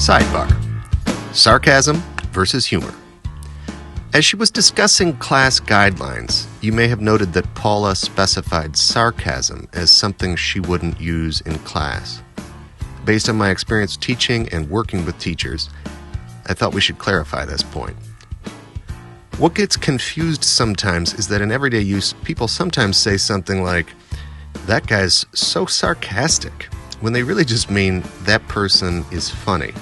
Sidebar: Sarcasm versus humor. As she was discussing class guidelines, you may have noted that Paula specified sarcasm as something she wouldn't use in class. Based on my experience teaching and working with teachers, I thought we should clarify this point. What gets confused sometimes is that in everyday use, people sometimes say something like, "That guy's so sarcastic," when they really just mean that person is funny.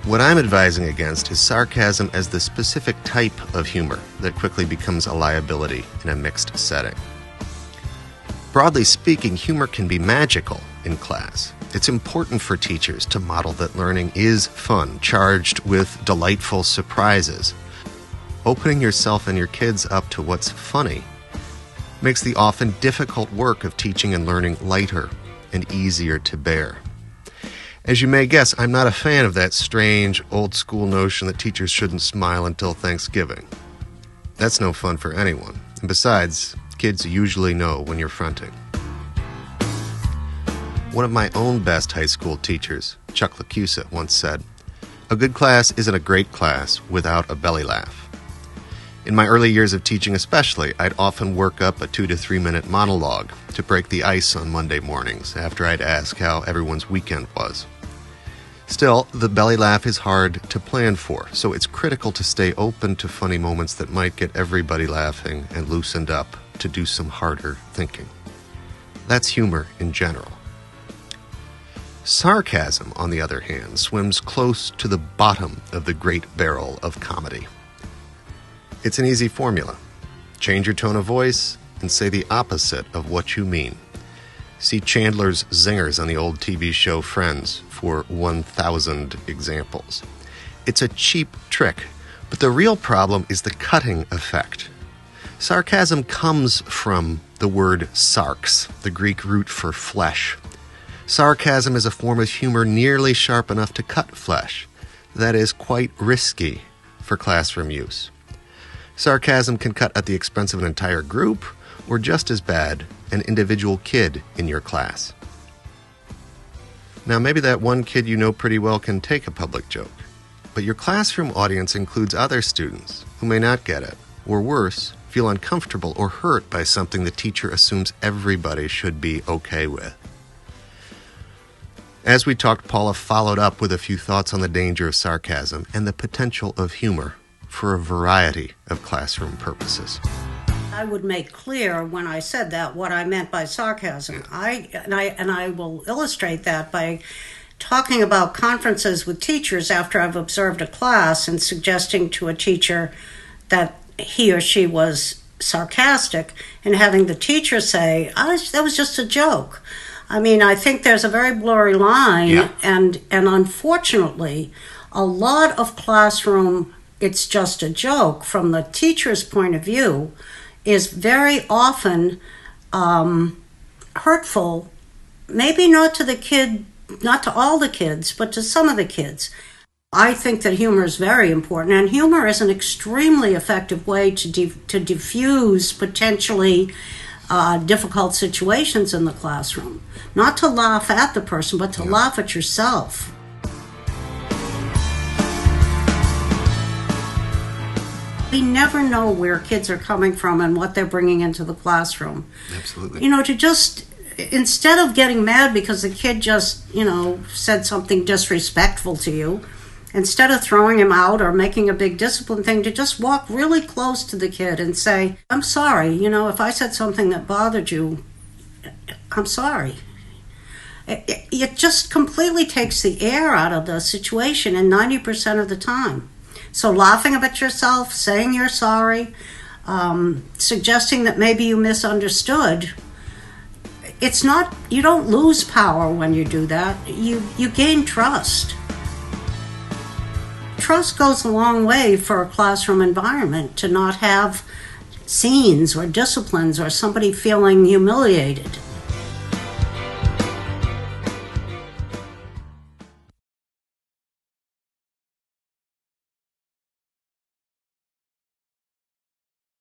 What I'm advising against is sarcasm as the specific type of humor that quickly becomes a liability in a mixed setting. Broadly speaking, humor can be magical in class. It's important for teachers to model that learning is fun, charged with delightful surprises. Opening yourself and your kids up to what's funny makes the often difficult work of teaching and learning lighter and easier to bear. As you may guess, I'm not a fan of that strange, old-school notion that teachers shouldn't smile until Thanksgiving. That's no fun for anyone. And besides, kids usually know when you're fronting. One of my own best high school teachers, Chuck Lacusa, once said, "A good class isn't a great class without a belly laugh." In my early years of teaching especially, I'd often work up a 2 to 3 minute monologue to break the ice on Monday mornings after I'd ask how everyone's weekend was. Still, the belly laugh is hard to plan for, so it's critical to stay open to funny moments that might get everybody laughing and loosened up to do some harder thinking. That's humor in general. Sarcasm, on the other hand, swims close to the bottom of the great barrel of comedy. It's an easy formula. Change your tone of voice and say the opposite of what you mean. See Chandler's zingers on the old TV show Friends for 1,000 examples. It's a cheap trick, but the real problem is the cutting effect. Sarcasm comes from the word sarx, the Greek root for flesh. Sarcasm is a form of humor nearly sharp enough to cut flesh. That is quite risky for classroom use. Sarcasm can cut at the expense of an entire group, or just as bad, an individual kid in your class. Now, maybe that one kid you know pretty well can take a public joke, but your classroom audience includes other students who may not get it, or worse, feel uncomfortable or hurt by something the teacher assumes everybody should be okay with. As we talked, Paula followed up with a few thoughts on the danger of sarcasm and the potential of humor for a variety of classroom purposes. I would make clear when I said that what I meant by sarcasm. I will illustrate that by talking about conferences with teachers after I've observed a class and suggesting to a teacher that he or she was sarcastic and having the teacher say, that was just a joke. I mean, I think there's a very blurry line, and unfortunately, a lot of classroom, it's just a joke, from the teacher's point of view, is very often hurtful, maybe not to the kid, not to all the kids, but to some of the kids. I think that humor is very important, and humor is an extremely effective way to diffuse potentially difficult situations in the classroom. Not to laugh at the person, but to laugh at yourself. We never know where kids are coming from and what they're bringing into the classroom. Absolutely. You know, to just, instead of getting mad because the kid just, said something disrespectful to you, instead of throwing him out or making a big discipline thing, to just walk really close to the kid and say, "I'm sorry, if I said something that bothered you, I'm sorry." It just completely takes the air out of the situation, and 90% of the time. So laughing at yourself, saying you're sorry, suggesting that maybe you misunderstood, it's not, you don't lose power when you do that. You gain trust. Trust goes a long way for a classroom environment, to not have scenes or disciplines or somebody feeling humiliated.